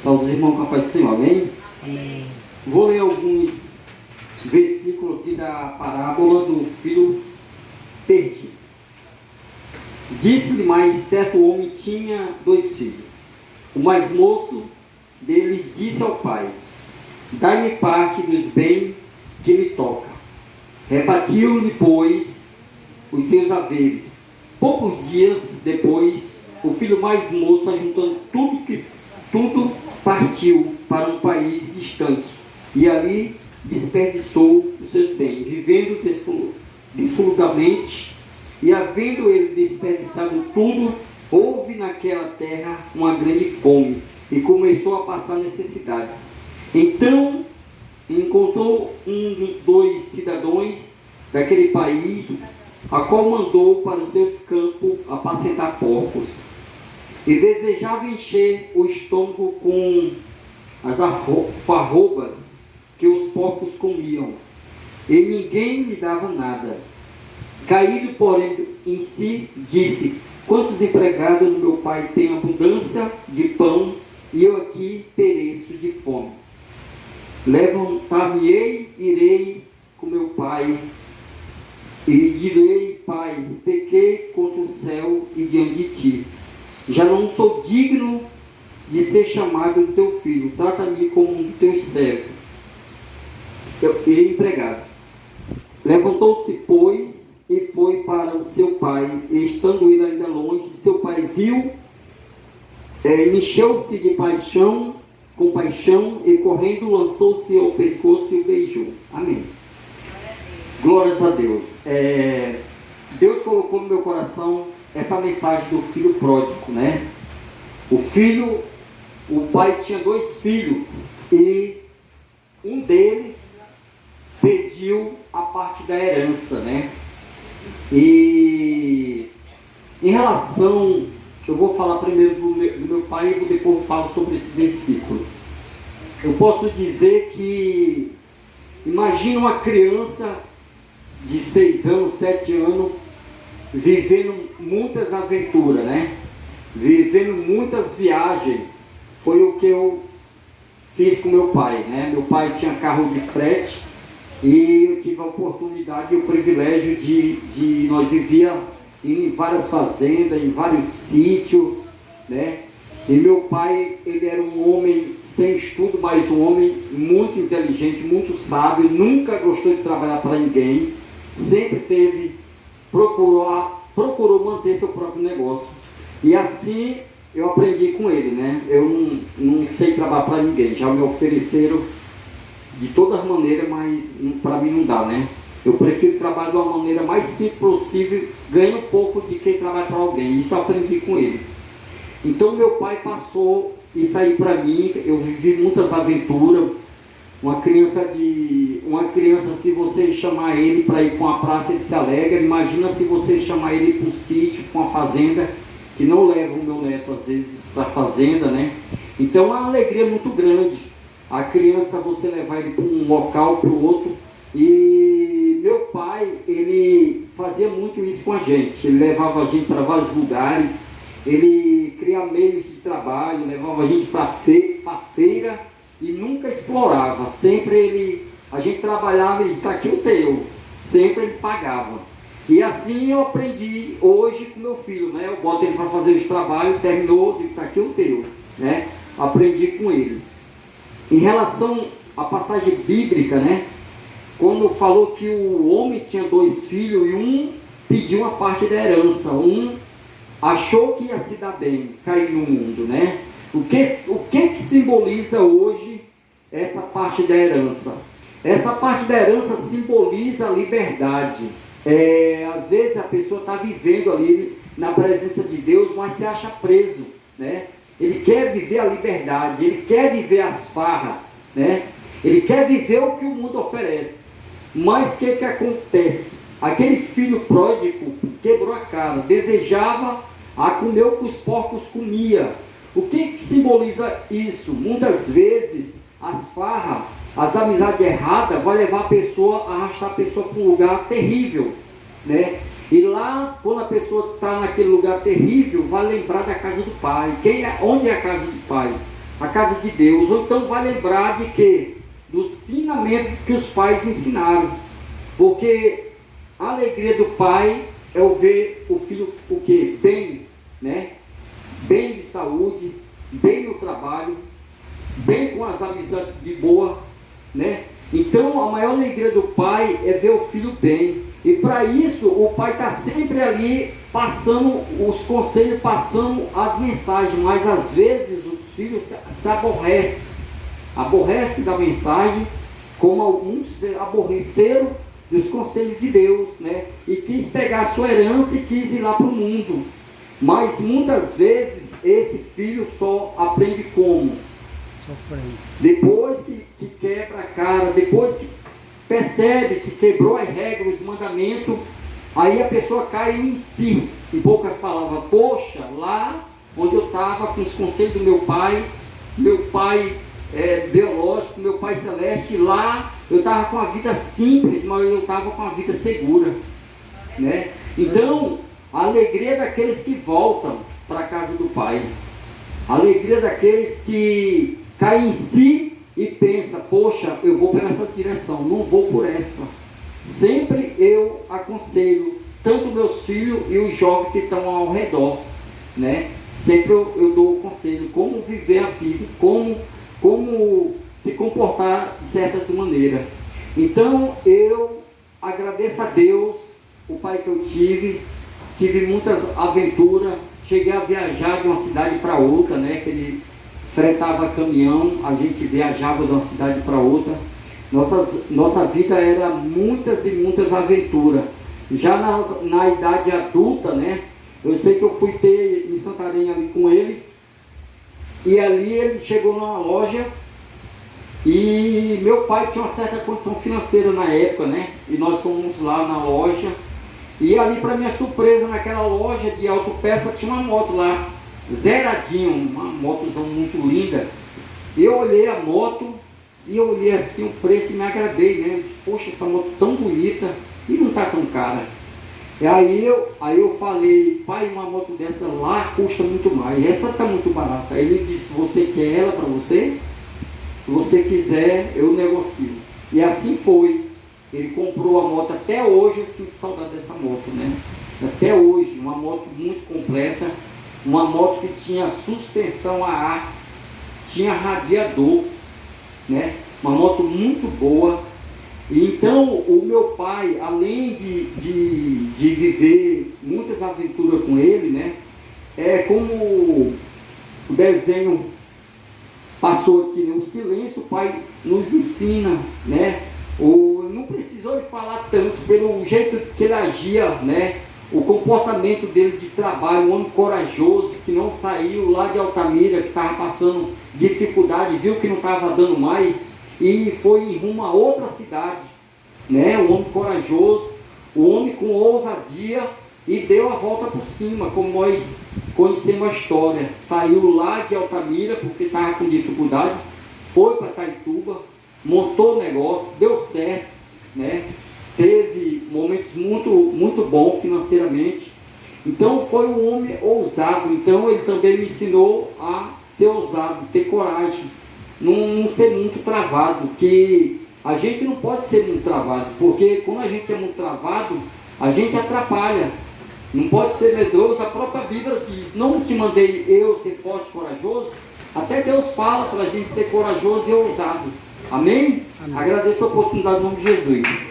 Saúde dos irmãos com a paz do Senhor, amém? Amém. Vou ler alguns versículos aqui da parábola do filho perdido. Disse-lhe mais, certo homem tinha 2 filhos. O mais moço deles disse ao pai: dai-me parte dos bens que me toca. Repartiu-lhe, pois, os seus haveres. Poucos dias depois, o filho mais moço, ajuntando tudo, partiu para um país distante, e ali desperdiçou os seus bens, vivendo dissolutamente. E havendo ele desperdiçado tudo, houve naquela terra uma grande fome, e começou a passar necessidades. Então encontrou um dos cidadãos daquele país, a qual mandou para os seus campos apacentar porcos, e desejava encher o estômago com as farrobas que os porcos comiam, e ninguém lhe dava nada. Caído, porém, em si, disse: quantos empregados do meu pai têm abundância de pão, e eu aqui pereço de fome. Levantar-me-ei, irei com meu pai, e direi: pai, pequei contra o céu e diante de ti. Já não sou digno de ser chamado de teu filho. Trata-me como um dos teus servos e empregados. Levantou-se, pois, e foi para o seu pai. E estando ele ainda longe, seu pai viu, encheu-se de compaixão, e correndo lançou-se ao pescoço e o beijou. Amém. Glórias a Deus. Deus colocou no meu coração essa mensagem do filho pródigo, né? O pai tinha 2 filhos, e um deles pediu a parte da herança, né? E em relação, eu vou falar primeiro do meu pai e depois eu falo sobre esse versículo. Eu posso dizer que, imagina uma criança de 6 anos, 7 anos, vivendo muitas aventuras, né? Vivendo muitas viagens. Foi o que eu fiz com meu pai, né? Meu pai tinha carro de frete, e eu tive a oportunidade e o privilégio de nós vivíamos em várias fazendas, em vários sítios, né? E meu pai, ele era um homem sem estudo, mas um homem muito inteligente, muito sábio, nunca gostou de trabalhar para ninguém, sempre procurou manter seu próprio negócio. E assim eu aprendi com ele, né? Eu não sei trabalhar para ninguém, já me ofereceram de todas as maneiras, mas para mim não dá, né? Eu prefiro trabalhar de uma maneira mais simples possível, ganho um pouco de quem trabalha para alguém. Isso eu aprendi com ele. Então meu pai passou isso aí para mim. Eu vivi muitas aventuras. Uma criança, se você chamar ele para ir para uma praça, ele se alegra. Imagina se você chamar ele para um sítio, para uma fazenda, que não leva o meu neto às vezes para a fazenda, né? Então é uma alegria muito grande. A criança, você levar ele para um local, para o outro. E meu pai, ele fazia muito isso com a gente. Ele levava a gente para vários lugares. Ele criava meios de trabalho, levava a gente para a feira e nunca explorava. Sempre a gente trabalhava e disse: está aqui o teu. Sempre ele pagava. E assim eu aprendi hoje com meu filho, né? Eu boto ele para fazer os trabalhos, terminou, digo: está aqui o teu, né? Aprendi com ele. Em relação à passagem bíblica, né? Quando falou que o homem tinha 2 filhos e um pediu uma parte da herança, um achou que ia se dar bem, cair no mundo, né? O que simboliza hoje essa parte da herança? Essa parte da herança simboliza a liberdade. Às vezes a pessoa está vivendo ali na presença de Deus, mas se acha preso, né? Ele quer viver a liberdade, ele quer viver as farras, né? Ele quer viver o que o mundo oferece. Mas o que acontece? Aquele filho pródigo quebrou a cara, desejava a comer o que os porcos comiam. O que simboliza isso? Muitas vezes as farras, as amizades erradas vai levar a pessoa, arrastar a pessoa para um lugar terrível, né? E lá, quando a pessoa está naquele lugar terrível, vai lembrar da casa do pai. Onde é a casa do pai? a casa de Deus, ou então vai lembrar de quê? Do ensinamento que os pais ensinaram, porque a alegria do pai é o ver o filho o quê? Bem, né? Bem de saúde, bem no trabalho, bem com as amizades de boa, né? Então a maior alegria do pai é ver o filho bem, e para isso o pai está sempre ali passando os conselhos, passando as mensagens, mas às vezes os filhos se aborrecem da mensagem, como alguns se aborreceram dos conselhos de Deus, né? E quis pegar a sua herança e quis ir lá para o mundo. Mas muitas vezes esse filho só aprende como? Sofrendo. Depois que quebra a cara, depois que percebe que quebrou as regras, os mandamentos, aí a pessoa cai em si, em poucas palavras. Poxa, lá onde eu estava com os conselhos do meu pai biológico, meu pai celeste, lá eu estava com a vida simples, mas eu estava com a vida segura, né? Então, a alegria daqueles que voltam para a casa do pai, a alegria daqueles que caem em si e pensam, poxa, eu vou por essa direção, não vou por essa. Sempre eu aconselho, tanto meus filhos e os jovens que estão ao redor, né? Sempre eu dou o conselho, como viver a vida, como se comportar de certas maneiras. Então eu agradeço a Deus, o pai que eu tive muitas aventuras, cheguei a viajar de uma cidade para outra, né? Que ele fretava caminhão, a gente viajava de uma cidade para outra. Nossa vida era muitas e muitas aventuras. Já na idade adulta, né? Eu sei que eu fui ter em Santarém ali com ele, e ali ele chegou numa loja, e meu pai tinha uma certa condição financeira na época, né? E nós fomos lá na loja, e ali, para minha surpresa, naquela loja de autopeça tinha uma moto lá, zeradinha, uma motozão muito linda. Eu olhei a moto e eu olhei assim o preço e me agradei, né? Eu disse, poxa, essa moto tão bonita e não está tão cara. E aí eu falei, pai, uma moto dessa lá custa muito mais, essa está muito barata. Aí ele disse, você quer ela para você? Se você quiser, eu negocio. E assim foi. Ele comprou a moto. Até hoje eu sinto saudade dessa moto, né? Até hoje, uma moto muito completa, uma moto que tinha suspensão a ar, tinha radiador, né? Uma moto muito boa. Então o meu pai, além de viver muitas aventuras com ele, né? É como o desenho passou aqui, né? O silêncio, o pai nos ensina, né? Não precisou de falar tanto, pelo jeito que ele agia, né? O comportamento dele de trabalho, um homem corajoso, que não saiu lá de Altamira, que estava passando dificuldade, viu que não estava dando mais, e foi em rumo a outra cidade, né? O homem corajoso, o homem com ousadia, e deu a volta por cima, como nós conhecemos a história. Saiu lá de Altamira, porque estava com dificuldade, foi para Itaituba, montou o negócio, deu certo, né? Teve momentos muito bons financeiramente. Então foi um homem ousado. Então ele também me ensinou a ser ousado, ter coragem, não ser muito travado, que a gente não pode ser muito travado, porque quando a gente é muito travado, a gente atrapalha. Não pode ser medroso. A própria Bíblia diz, não te mandei eu ser forte e corajoso. Até Deus fala para a gente ser corajoso e ousado. Amém? Amém. Agradeço a oportunidade no nome de Jesus.